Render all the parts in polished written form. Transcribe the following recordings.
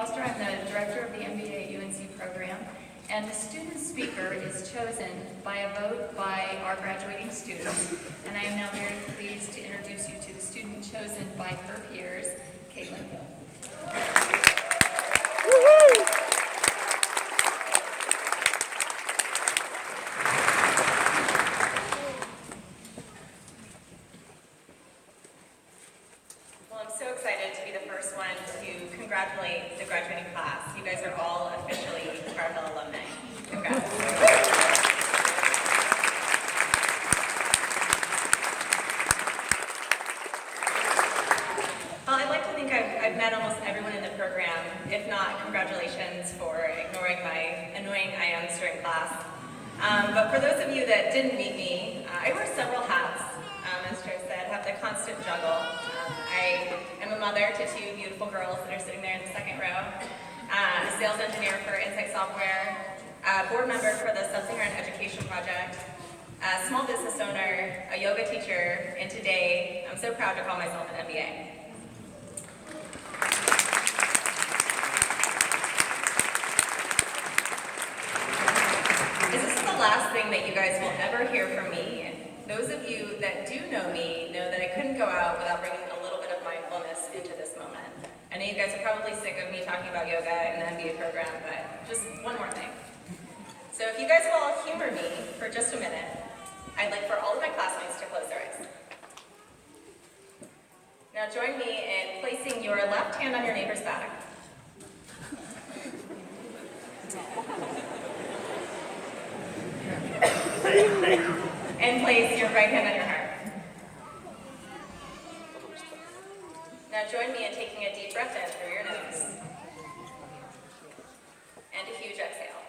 Foster. I'm the director of the MBA at UNC program. And the student speaker is chosen by a vote by our graduating students. And I am now very pleased to introduce you to the student chosen by her peers, Cait. Congratulate the graduating class. You guys are all officially Carvel alumni. Congrats. Well, I'd like to think I've met almost everyone in the program. If not, congratulations for ignoring my annoying IMs during class. But for those of you that didn't meet me, I wear several hats. As Joe said, have the constant juggle. I am a mother to two beautiful girls that are sitting there in the second row, a sales engineer for Insight Software, a board member for the Sub-Saharan Education Project, a small business owner, a yoga teacher, and today I'm so proud to call myself an MBA. This is the last thing that you guys will ever hear from me. Those of you that do know me know that I couldn't go out without bringing a little bit of mindfulness into this moment. I know you guys are probably sick of me talking about yoga and the MBA program, but just one more thing. So if you guys will all humor me for just a minute, I'd like for all of my classmates to close their eyes. Now join me in placing your left hand on your neighbor's back. And place your right hand on your heart. Now join me in taking a deep breath in through your nose. And a huge exhale.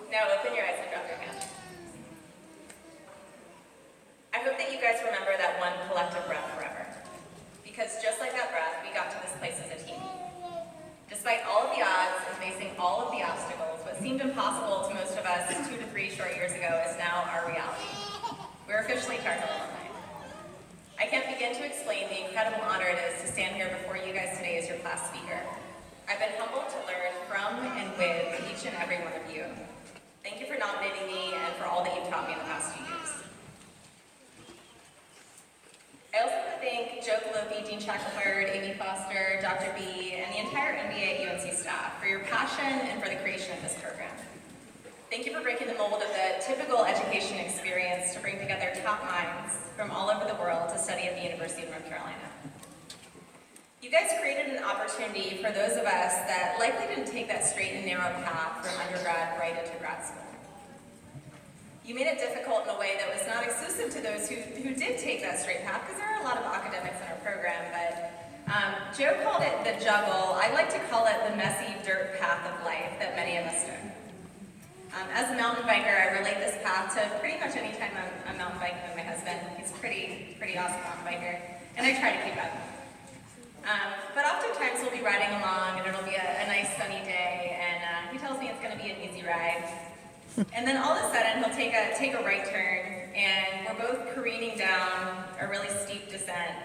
Now open your eyes and drop your hand. I hope that you guys remember that one collective breath forever. Because just like that breath, we got to this place as a team. Despite all of the odds and facing all of the obstacles, what seemed impossible to most of us 2 to 3 short years ago is now our reality. We're officially Target alumni. I can't begin to explain the incredible honor it is to stand here before you guys today as your class speaker. I've been humbled to learn from and with each and every one of you. Thank you for nominating me and for all that you've taught me in the past 2 years. I also want to thank Joe Colopi, Dean Shackelford, Amy Foster, Dr. B, and the entire MBA at UNC staff for your passion and for the creation of this program. Thank you for breaking the mold of the typical education experience to bring together top minds from all over the world to study at the University of North Carolina. You guys created an opportunity for those of us that likely didn't take that straight and narrow path from undergrad right into grad school. You made it difficult in a way that was not exclusive to those who did take that straight path, because there are a lot of academics in our program, but Joe called it the juggle. I like to call it the messy dirt path of life that many of us took. As a mountain biker, I relate this path to pretty much any time I'm mountain biking with my husband. He's a pretty awesome mountain biker, and I try to keep up. But oftentimes we'll be riding along, and it'll be a nice sunny day, and he tells me it's going to be an easy ride. And then all of a sudden, he'll take a right turn, and we're both careening down a really steep descent.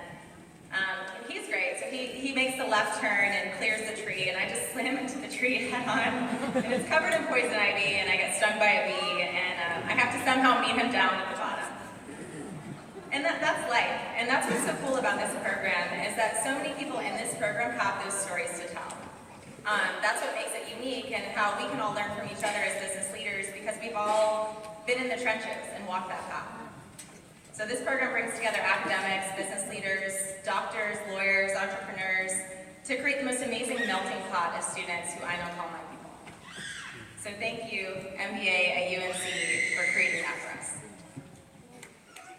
And he's great, so he makes the left turn and clears the tree, and I just slam into the tree head on, and it's covered in poison ivy, and I get stung by a bee, and I have to somehow meet him down at the bottom. And that's life, and that's what's so cool about this program, is that so many people in this program have those stories to tell. That's what makes it unique and how we can all learn from each other as business leaders, because we've all been in the trenches and walked that path. So this program brings together academics, business leaders, doctors, lawyers, entrepreneurs, to create the most amazing melting pot of students who I know call my people. So thank you, MBA at UNC, for creating that for us.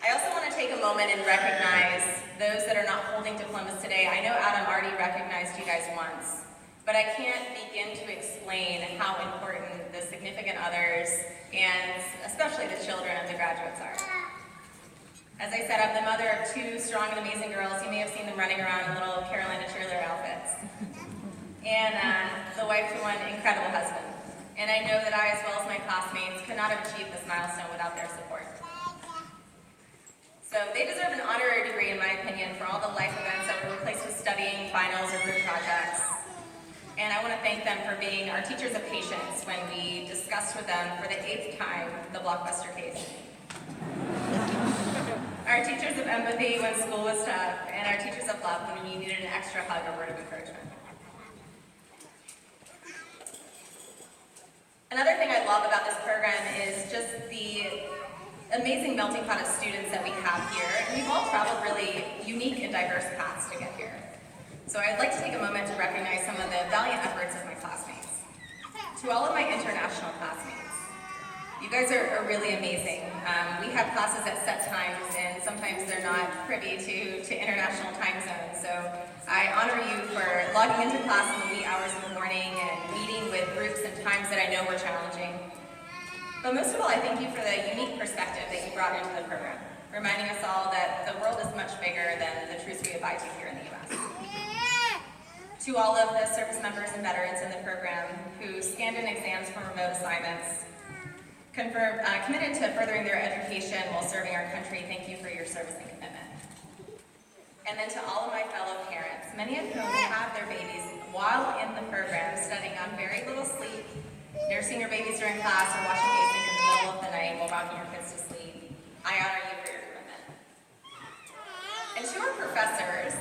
I also want to take a moment and recognize those that are not holding diplomas today. I know Adam already recognized you guys once, but I can't begin to explain how important the significant others and especially the children of the graduates are. As I said, I'm the mother of 2 strong and amazing girls. You may have seen them running around in little Carolina cheerleader outfits. And the wife to one incredible husband. And I know that I, as well as my classmates, could not have achieved this milestone without their support. So they deserve an honorary degree, in my opinion, for all the life events that were replaced with studying, finals, or group projects. And I want to thank them for being our teachers of patience when we discussed with them for the 8th time the Blockbuster case. Our teachers of empathy when school was tough, and our teachers of love when we needed an extra hug or word of encouragement. Another thing I love about this program is just the amazing melting pot of students that we have here. And we've all traveled really unique and diverse paths to get here. So I'd like to take a moment to recognize some of the valiant efforts of my classmates. To all of my international classmates, you guys are really amazing. We have classes at set times, and sometimes they're not privy to international time zones. So I honor you for logging into class in the wee hours of the morning and meeting with groups and times that I know were challenging. But most of all, I thank you for the unique perspective that you brought into the program, reminding us all that the world is much bigger than the truths we abide to here in the U.S. To all of the service members and veterans in the program who scanned in exams from remote assignments, committed to furthering their education while serving our country, thank you for your service and commitment. And then to all of my fellow parents, many of whom have their babies while in the program, studying on very little sleep, nursing your babies during class, or watching basic in the middle of the night while rocking your kids to sleep, I honor you for your commitment. And to our professors,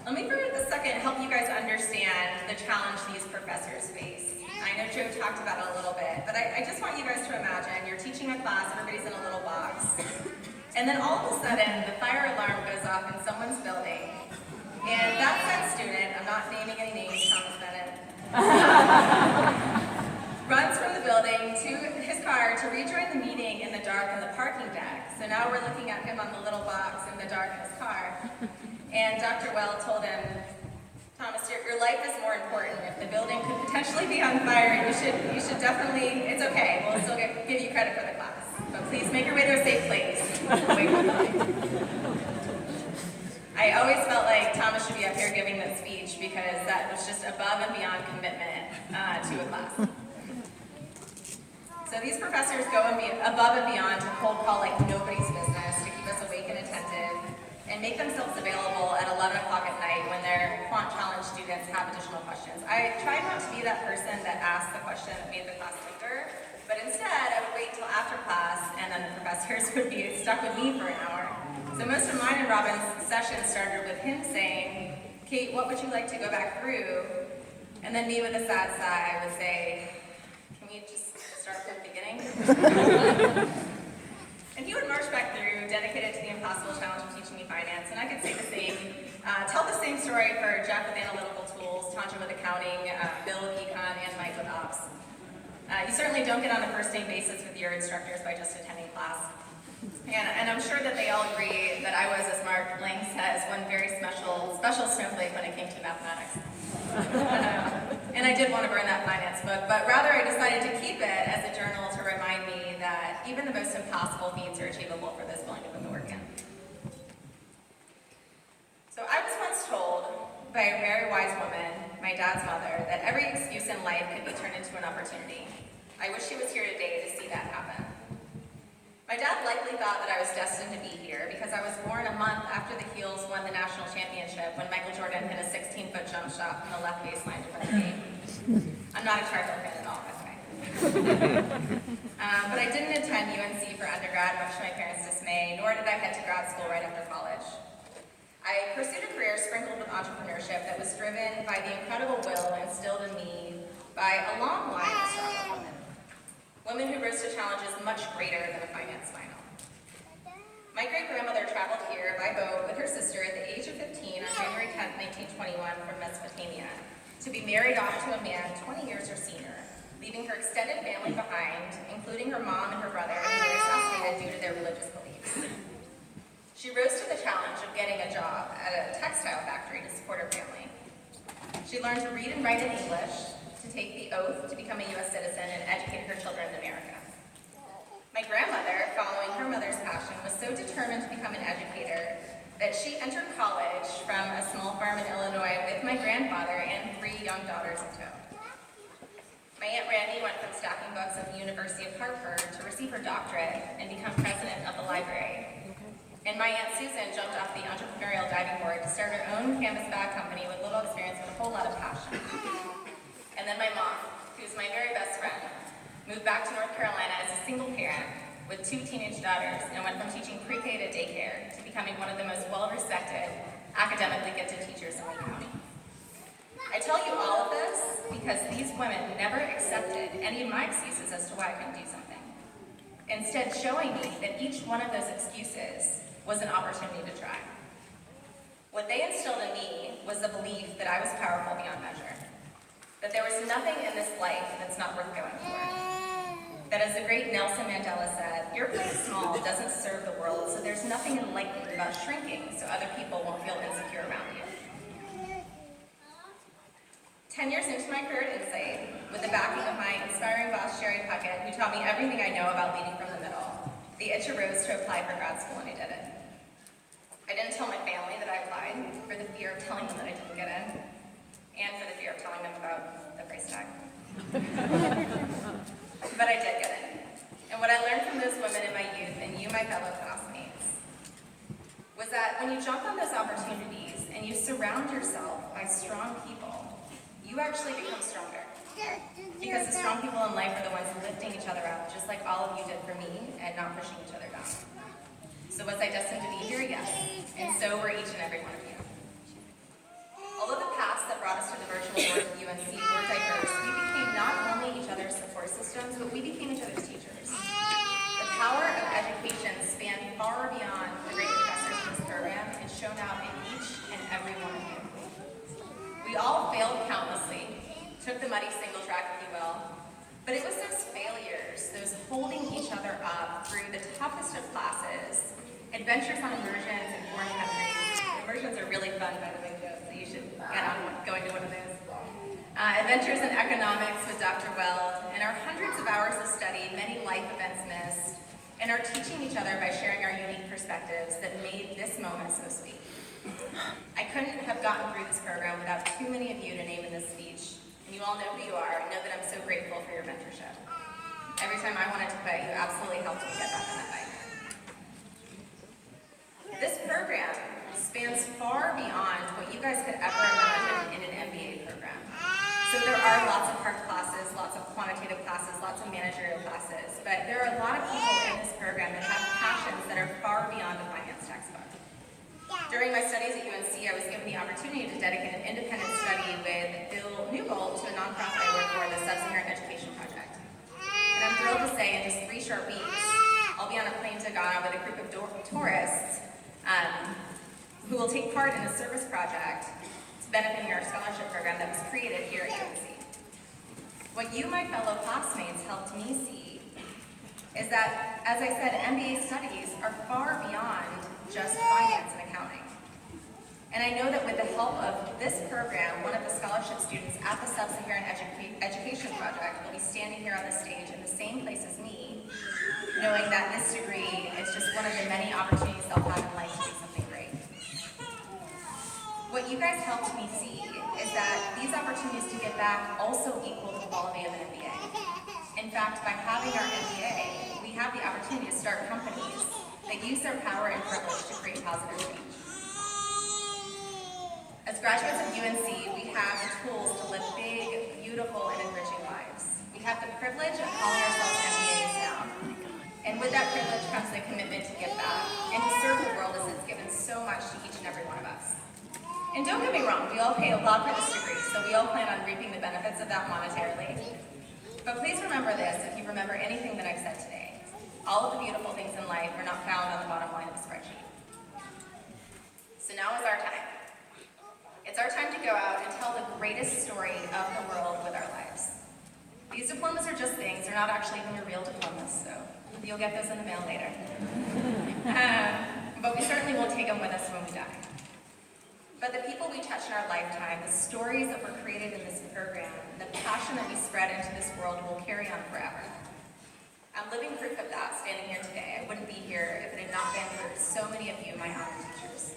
let me for a second help you guys understand the challenge these professors face. I know Joe talked about it a little bit, but I just want you guys to imagine you're teaching a class, everybody's in a little box, and then all of a sudden the fire alarm goes off in someone's building, and that said student, I'm not naming any names, Thomas Bennett, runs from the building to his car to rejoin the meeting in the dark in the parking deck. So now we're looking at him on the little box in the dark in his car, and Dr. Well told him, Thomas, your life is more important. If the building could potentially be on fire, you should definitely, it's okay, we'll still give you credit for the class. But please make your way to a safe place. I always felt like Thomas should be up here giving that speech because that was just above and beyond commitment to a class. So these professors go above and beyond to cold call like nobody's business to keep us awake and attentive, and make themselves available at 11 o'clock at night when their quant challenge students have additional questions. I tried not to be that person that asked the question that made the class linger, but instead I would wait until after class, and then the professors would be stuck with me for an hour. So most of mine and Robin's sessions started with him saying, Cait, what would you like to go back through? And then me with a sad sigh would say, can we just start from the beginning? And he would march back through, dedicated to the impossible challenge of teaching me finance. And I could say the same, tell the same story for Jack with analytical tools, Tanja with accounting, Bill with econ, and Mike with ops. You certainly don't get on a first name basis with your instructors by just attending class. And I'm sure that they all agree that I was, as Mark Lang says, one very special snowflake when it came to mathematics. And I did want to burn that finance book, but rather I decided to keep it as a journal to remind me that even the most impossible feats are achievable for those willing to put the work in. So I was once told by a very wise woman, my dad's mother, that every excuse in life could be turned into an opportunity. I wish she was here today to see that happen. My dad likely thought that I was destined to be here because I was born a month after the Heels won the national championship when Michael Jordan hit a 16-foot jump shot from the left baseline to win the game. I'm not a Charger fan at all, by the way. But I didn't attend UNC for undergrad, much to my parents' dismay, nor did I head to grad school right after college. I pursued a career sprinkled with entrepreneurship that was driven by the incredible will instilled in me by a long line of strong women. Women who rose to challenges much greater than a finance final. My great-grandmother traveled here by boat with her sister at the age of 15 on January 10, 1921 from Mesopotamia to be married off to a man 20 years her senior, leaving her extended family behind, including her mom and her brother, who were assassinated due to their religious beliefs. She rose to the challenge of getting a job at a textile factory to support her family. She learned to read and write in English, to take the oath to become a U.S. citizen and educate her children in America. My grandmother, following her mother's passion, was so determined to become an educator that she entered college from a small farm in Illinois with my grandfather and 3 young daughters in tow. My Aunt Randy went from stacking books at the University of Hartford to receive her doctorate and become president of the library. And my Aunt Susan jumped off the entrepreneurial diving board to start her own canvas bag company with little experience but a whole lot of passion. And then my mom, who's my very best friend, moved back to North Carolina as a single parent with 2 teenage daughters and went from teaching pre-K to daycare to becoming one of the most well-respected, academically gifted teachers in Wayne County. I tell you all of this because these women never accepted any of my excuses as to why I couldn't do something. Instead, showing me that each one of those excuses was an opportunity to try. What they instilled in me was the belief that I was powerful beyond measure, that there was nothing in this life that's not worth going for. That, as the great Nelson Mandela said, your playing small doesn't serve the world, so there's nothing enlightened about shrinking so other people won't feel insecure around you. 10 years into my career at Cait, with the backing of my inspiring boss, Sherry Puckett, who taught me everything I know about leading from the middle, the itch arose to apply for grad school, and I did it. I didn't tell my family that I applied for the fear of telling them that I didn't get in, and for the fear of telling them about the price tag. But I did get in. And what I learned from those women in my youth, and you, my fellow classmates, was that when you jump on those opportunities and you surround yourself by strong people, you actually become stronger. Because the strong people in life are the ones lifting each other up, just like all of you did for me, and not pushing each other down. So was I destined to be here? Yes. And so were each and every one of you. Although the paths that brought us to the virtual doors of UNC were diverse, we became not only each other's support systems, but we became each other's teachers. The power of education spanned far beyond the great professors in this program and shone out in each and every one of you. We all failed countlessly, took the muddy single track, if you will, but it was those failures, those holding each other up through the toughest of classes, adventures on immersions in foreign countries. Immersions are really fun, by the way, Joe, so you should get on going to one of those. Adventures in economics with Dr. Weld, and our hundreds of hours of study, many life events missed, and our teaching each other by sharing our unique perspectives that made this moment so sweet. I couldn't have gotten through this program without too many of you to name in this speech, and you all know who you are and know that I'm so grateful for your mentorship. Every time I wanted to quit, you absolutely helped me get back on that bike. This program spans far beyond what you guys could ever imagine in an MBA program. So there are lots of hard classes, lots of quantitative classes, lots of managerial classes, but there are a lot of people in this program that have passions that are far beyond the finance textbook. During my studies at UNC, I was given the opportunity to dedicate an independent study with Bill Newbold to a nonprofit I work for, the Sub-Saharan Education Project. And I'm thrilled to say in just 3 short weeks, I'll be on a plane to Ghana with a group of tourists who will take part in a service project benefiting our scholarship program that was created here at UNC. What you, my fellow classmates, helped me see is that, as I said, MBA studies are far beyond just finance and accounting. And I know that with the help of this program, one of the scholarship students at the Sub-Saharan Education Project will be standing here on the stage in the same place as me, knowing that this degree is just one of the many opportunities they'll have in life to do something great. What you guys helped me see is that these opportunities to give back also equal the quality of an MBA. In fact, by having our MBA, we have the opportunity to start companies that use their power and privilege to create positive change. As graduates of UNC, we have the tools to live big, beautiful, and enriching lives. We have the privilege of calling ourselves MBAs now. And with that privilege comes the commitment to give back and to serve the world as it's given so much to each and every one of us. And don't get me wrong, we all pay a lot for this degree, so we all plan on reaping the benefits of that monetarily. But please remember this, if you remember anything that I've said today. All of the beautiful things in life are not found on the bottom line of a spreadsheet. So now is our time. It's our time to go out and tell the greatest story of the world with our lives. These diplomas are just things, they're not actually even your real diplomas, so you'll get those in the mail later. But we certainly won't take them with us when we die. But the people we touch in our lifetime, the stories that were created in this program, the passion that we spread into this world will carry on forever. I'm living proof of that standing here today. I wouldn't be here if it had not been for so many of you, my honor teachers.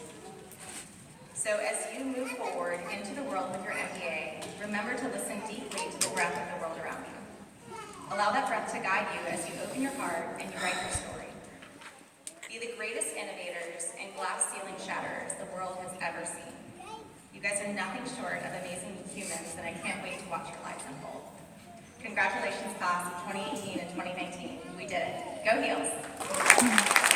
So as you move forward into the world with your MBA, remember to listen deeply to the breath of the world around you. Allow that breath to guide you as you open your heart and you write your story. Be the greatest innovators and glass ceiling shatterers the world has ever seen. You guys are nothing short of amazing humans, and I can't wait to watch your lives unfold. Congratulations, class of 2018 and 2019. We did it. Go Heels!